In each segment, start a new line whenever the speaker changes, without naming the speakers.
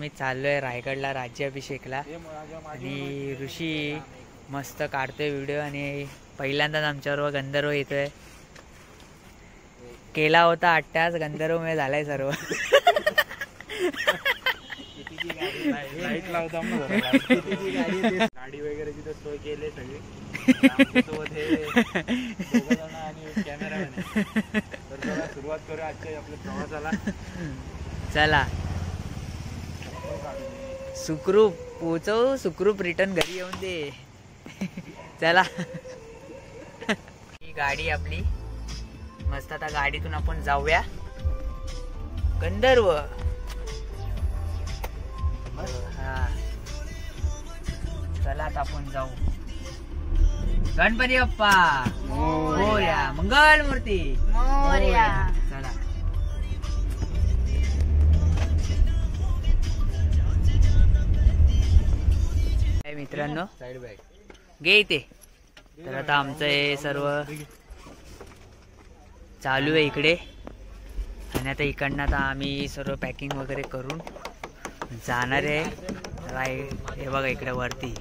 आम्ही चाललोय रायगडला राज्याभिषेकला आणि ऋषी मस्त काढतोय व्हिडिओ आणि पहिल्यांदाच आमच्याबरोबर गंधर्व येतोय. केला होता अट्टास गंधर्वमय झालाय सर्व.
गाडी वगैरेची तर सोय केली सगळी आणि कॅमेरामॅन. तर चला सुरुवात करूया आजच्या आपल्या प्रवासाला.
चला सुखरूप पोचव, सुखरूप रिटर्न घरी येऊन दे. चला ही गाडी आपली मस्त. आता गाडीतून आपण जाऊया गंधर्व. हा चला आता आपण जाऊ. गणपती बाप्पा मोरया, मंगल मूर्ती मोरया. चला मित्रांनो
साइड बॅग
घे इथे. तर आता आमचं हे सर्व चालू आहे इकडे आणि आता इकडनं आता आम्ही सर्व पॅकिंग वगैरे करून जाणार आहे. हे बघा इकडे वरती.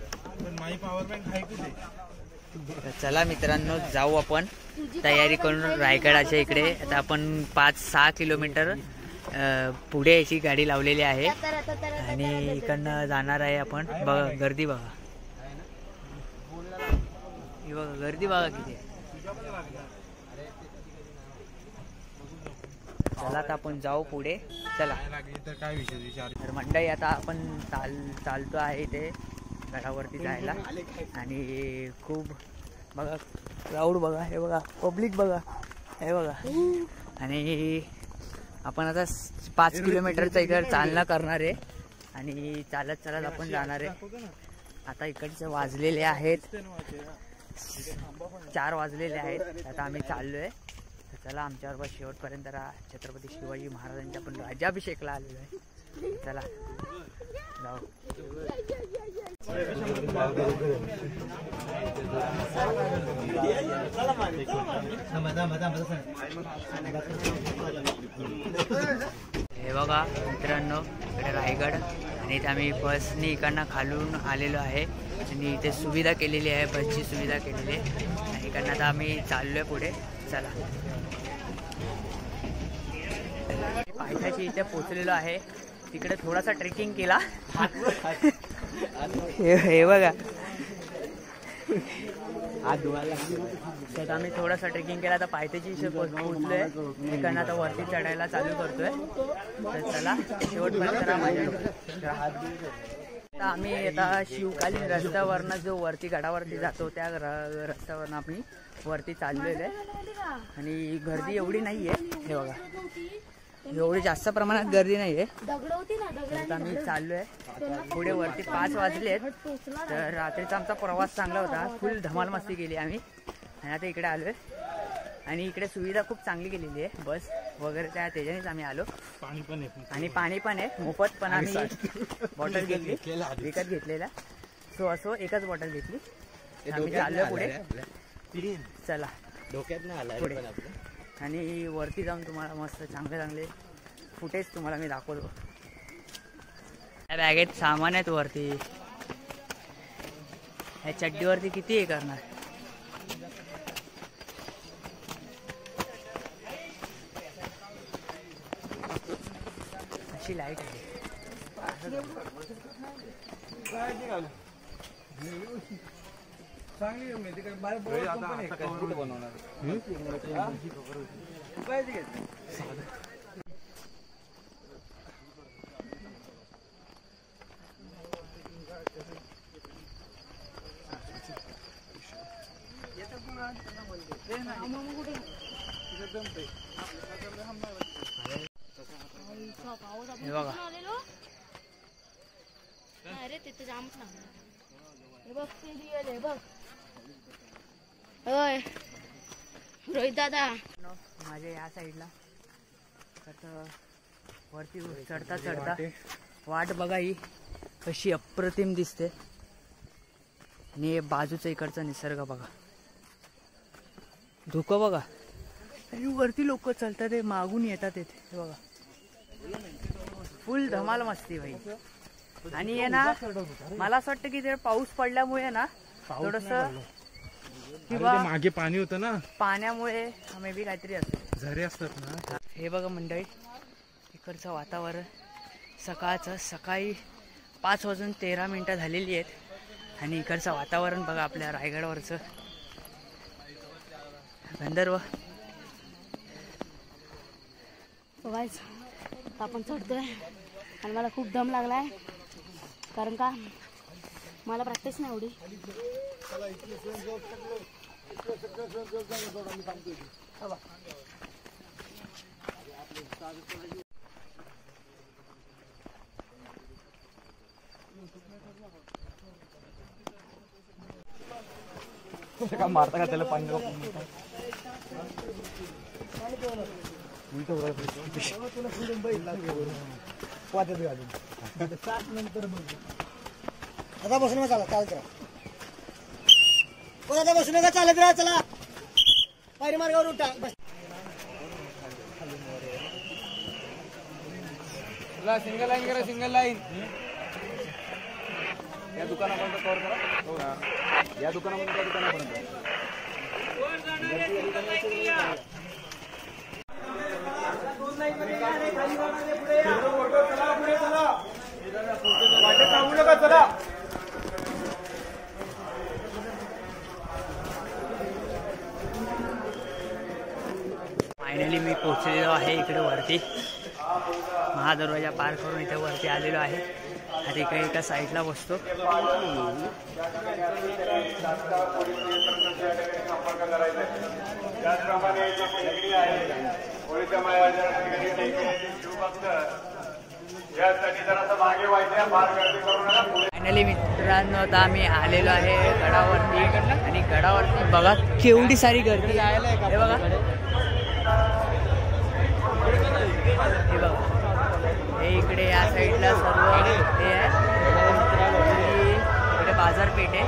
तर चला मित्रांनो जाऊ आपण तयारी करून रायगडाच्या इकडे. आता आपण 5-6 किलोमीटर पुढे याची गाडी लावलेली आहे आणि इकडनं जाणार आहे आपण. बघा गर्दी बघा, ही बघा गर्दी बघा किती आहे. चला आता आपण जाऊ पुढे. चला
काय विषय
तर मंडळी आता आपण चालतो आहे इथे गडावरती जायला आणि खूप बघा क्राऊड बघा, हे बघा पब्लिक बघा, हे बघा. आणि आपण आता 5 किलोमीटरचा इकडे चालना करणार आहे आणि चालत चालत आपण जाणार आहे. आता इकडचे वाजलेले आहेत 4 वाजलेले आहेत. आता आम्ही चाललोय. चला आमच्याबरोबर शेवटपर्यंत छत्रपती शिवाजी महाराजांच्या आपण राज्याभिषेकला आलेलो आहे. चला जाऊ. हे बघा मित्रांनो इकडे रायगड आणि इथे आम्ही बसनी इकडनं खालून आलेलो आहे आणि इथे सुविधा केलेली आहे, बसची सुविधा केलेली आहे आणि इकडनं आता आम्ही चाललोय पुढे. चला पायथ्याशी इथे पोचलेलो आहे. तिकडे थोडासा ट्रेकिंग केला. हे बघा तर आम्ही थोडासा ट्रेकिंग केला. आता पायथ्याची इथे पोचलोय. तिकडनं आता वरती चढायला चालू करतोय. तर चला शेवटपर्यंत माझ्या. आता आम्ही आता शिवकालीन रस्त्यावरनं जो वरती गडावरती जातो त्या रस्त्यावरनं आम्ही वरती चाललेलो आहे आणि गर्दी एवढी नाहीये. हे बघा एवढी जास्त प्रमाणात गर्दी नाहीये. आता आम्ही चाललोय पुढे वरती. 5 वाजलेत. तर रात्रीचा आमचा प्रवास चांगला होता, फुल धमाल मस्ती केली आम्ही आणि आता इकडे आलोय आणि इकडे सुविधा खूप चांगली केलेली आहे, बस वगैरे त्याच्यानेच आम्ही आलो. आणि पाणी पण आहे मोफत. पण आम्ही बॉटल घेतली, विकत घेतलेला. सो असो एकच बॉटल घेतली. आम्ही चाललोय पुढे. चला पुढे आणि वरती जाऊन तुम्हाला मस्त चांगले फुटेज तुम्हाला मी दाखवतो. या बॅगेत सामान आहेत वरती. या चड्डीवरती किती हे करणार. अशी लाईट आहे. हे बघा
अरे तिथे जामच ना. हे बघ सिरियल आहे बघ. होय रोहित दादा
माझ्या या साईडला. तर वरती चढता चढता वाट बघा ही कशी अप्रतिम दिसते आणि बाजूचा इकडचा निसर्ग बघा, धुकं बघा आणि वरती लोक चालतात, ते मागून येतात. येथे बघा फुल धमाल मस्ती भाई. आणि आहे ना मला असं वाटतं की ते पाऊस पडल्यामुळे ना थोडस किंवा
मागे पाणी होतं ना,
पाण्यामुळे मे बी काहीतरी असतं,
झरे असतात ना.
हे बघा मंडळी, इकडचं वातावरण सकाळी 5:13 झालेली आहेत आणि इकडचं वातावरण बघा आपल्या रायगडवरचं गंधर्व.
गाईस आपण चढतोय आणि मला खूप दम लागलाय, कारण का मला प्रॅक्टिस नाही एवढी.
का मारता का त्याला पाणी
आता बसून नका चला, चालत राहा. पण आता बसून नका, चालत राहा. चला पायरी मार्गावर उठा. बस
सिंगल लाईन करा, सिंगल लाईन. या दुकानापर्यंत कव्हर करा. हो ना, या दुकानापर्यंत, त्या दुकानापर्यंत.
फायनली मी पोहोचलेलो आहे इकडे वरती, महादरवाजा पार करून इथे वरती आलेलो आहे. आता इकडे एका साईडला बसतो. फायनली मित्रांनो आता आम्ही आलेलो आहे गडावरती आणि गडावरती बघा केवढी सारी गर्दी आहे. हे बघा, हे बघा, हे इकडे या साईडला सर्व हे आहे. इकडे बाजारपेठ आहे,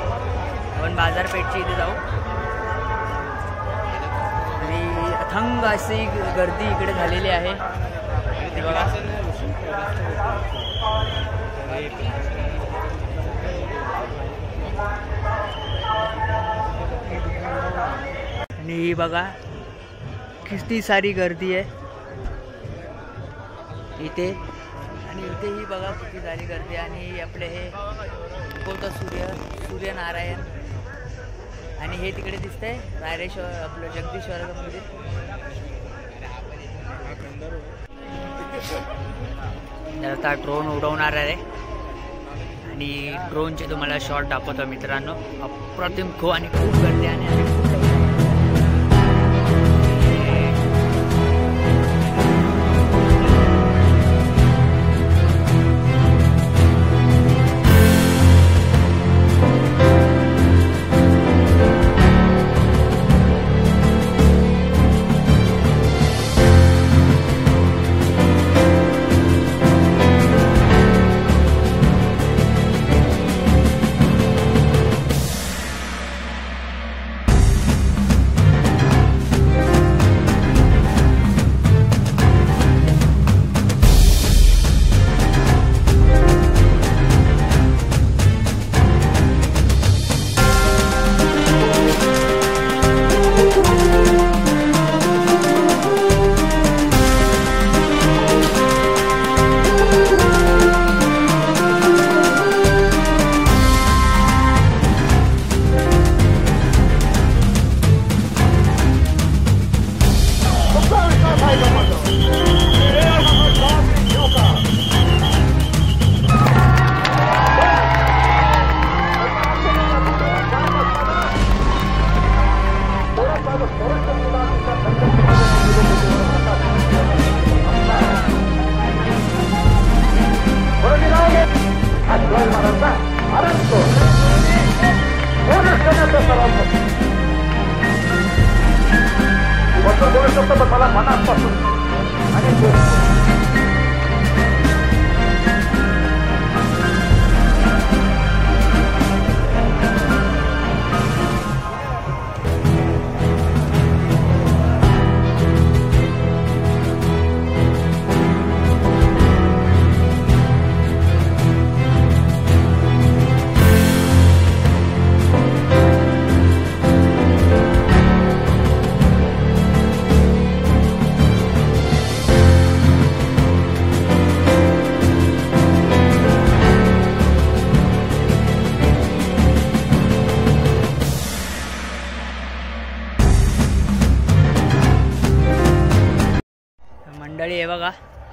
आपण बाजारपेठची इथे जाऊ. आणि अथंग अशी गर्दी इकडे झालेली आहे. हे बघा, आणि बघा किती सारी गर्दी आहे इथे. आणि इथेही बघा किती सारी गर्दी. आणि आपले हे कोणतं सूर्यनारायण, आणि हे तिकडे दिसतंय रायरेश्वर, आपलं जगदीश्वराचं मंदिर. आता ड्रोन उडवणार आहे आणि ड्रोनचे तुम्हाला शॉट दाखवतो मित्रांनो. अप्रतिम खो आणि खूप गर्दी आहे.
मला मनापासून
हे बघा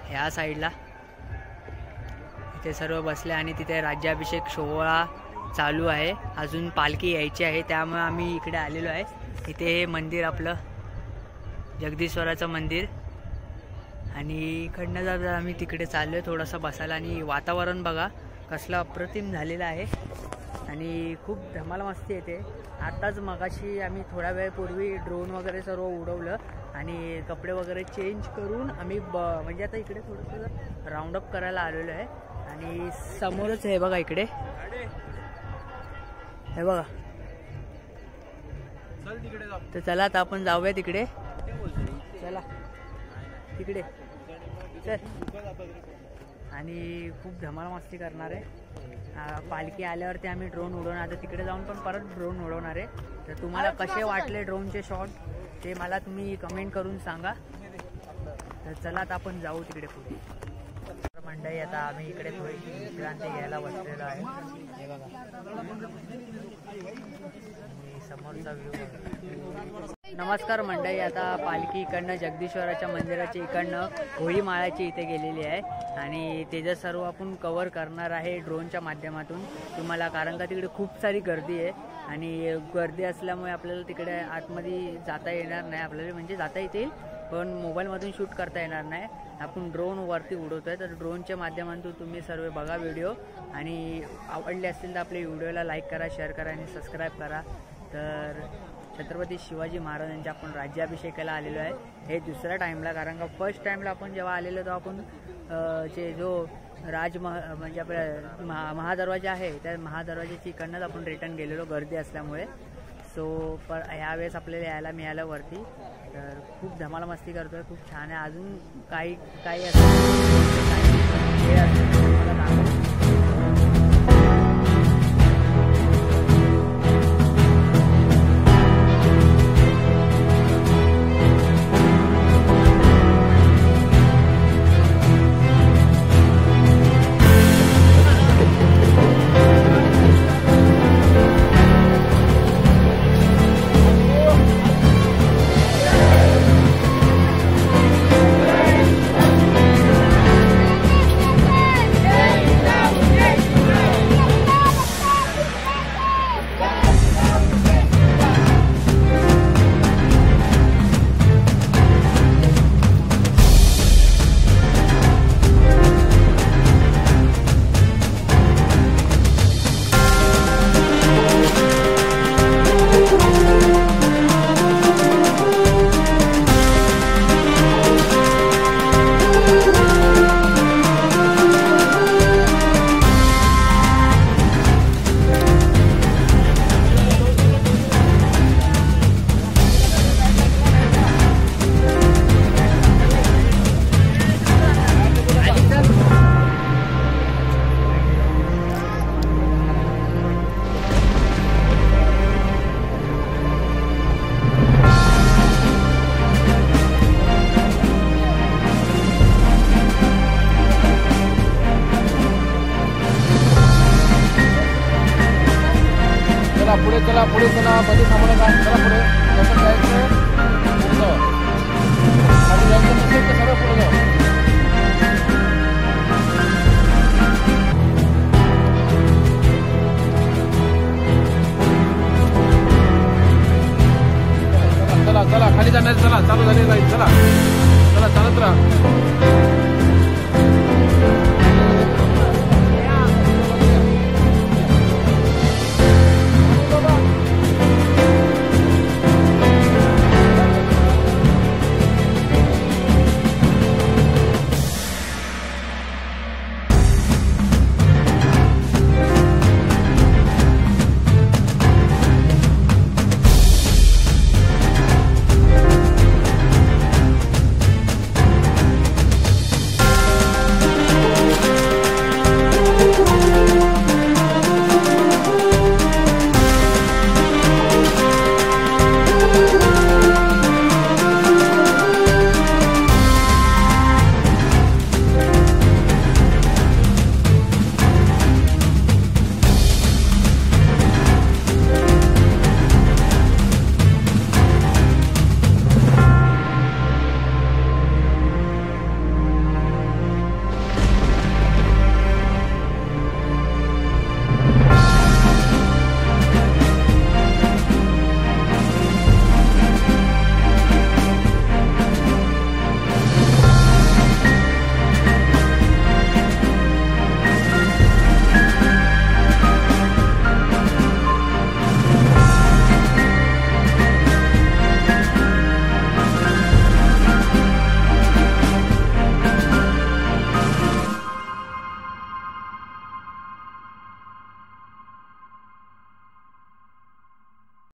ह्या साईडला इथे सर्व बसले आणि तिथे राज्याभिषेक सोहळा चालू आहे. अजून पालखी यायची आहे त्यामुळे आम्ही इकडे आलेलो आहे. इथे हे मंदिर आपलं जगदीश्वराचं मंदिर आणि इकडनं जर आम्ही तिकडे चाललो आहे थोडंसं बसायला. आणि वातावरण बघा कसलं अप्रतिम झालेलं आहे आणि खूप धमाल मस्ती येते. आत्ताच मगाशी आम्ही थोड्या वेळपूर्वी ड्रोन वगैरे सर्व उडवलं आणि कपडे वगैरे चेंज करून आम्ही म्हणजे आता इकडे थोडंसं राऊंड अप करायला आलेलो आहे. आणि समोरच आहे बघा इकडे हे बघा. तर चला आता आपण जाऊया तिकडे. चला तिकडे चल. आणि खूप धमाल मस्ती करणार आहे. पालखी आल्यावरती आम्ही ड्रोन उडवणार. आता तिकडे जाऊन पण परत ड्रोन उडवणार आहे. तर तुम्हाला कसे वाटले ड्रोनचे शॉट ते मला तुम्ही कमेंट करून सांगा. तर चला आता आपण जाऊ तिकडे पुढे. मंडळी आता आम्ही इकडे थोडीशी विश्रांती घ्यायला बसलेलो आहे. हे बघा समोरचा व्ह्यू. नमस्कार मंडळी, आता पालखी इकडनं जगदीश्वराच्या मंदिराच्या इकडनं होळी माळाची इथे गेलेली आहे आणि त्याचं सर्व आपण कव्हर करणार आहे ड्रोनच्या माध्यमातून तुम्हाला. कारण का तिकडे खूप सारी गर्दी आहे आणि गर्दी असल्यामुळे आपल्याला तिकडे आतमध्ये जाता येणार नाही. आपल्याला म्हणजे जाता येतील पण मोबाईलमधून शूट करता येणार नाही. आपण ड्रोन वरती उडवतो आहे. तर ड्रोनच्या माध्यमातून तुम्ही सर्व बघा व्हिडिओ आणि आवडले असतील तर आपल्या व्हिडिओला लाईक करा, शेअर करा आणि सबस्क्राईब करा. तर छत्रपती शिवाजी महाराजांच्या आपण राज्याभिषेकाला आलेलो आहे हे दुसऱ्या टाईमला. कारण का फर्स्ट टाईमला आपण जेव्हा आलेलो तेव्हा आपण जो म्हणजे आपल्या महादरवाजा आहे त्या महादरवाजाची इकडनंच आपण रिटर्न गेलेलो गर्दी असल्यामुळे. सो पण ह्यावेळेस आपल्याला यायला मिळालं वरती. तर खूप धमाल मस्ती करतोय, खूप छान आहे. अजून काही असं हे असेल मला दाखव.
पुढे चला मध्ये थांबलं का चला पुढे कसं जायचं पुढे जाऊ खाली जायचं नसेल तर सरळ पुढे जाऊ चला चला खाली जाणार चला चालू झाली जाईल चला चला चालत राहा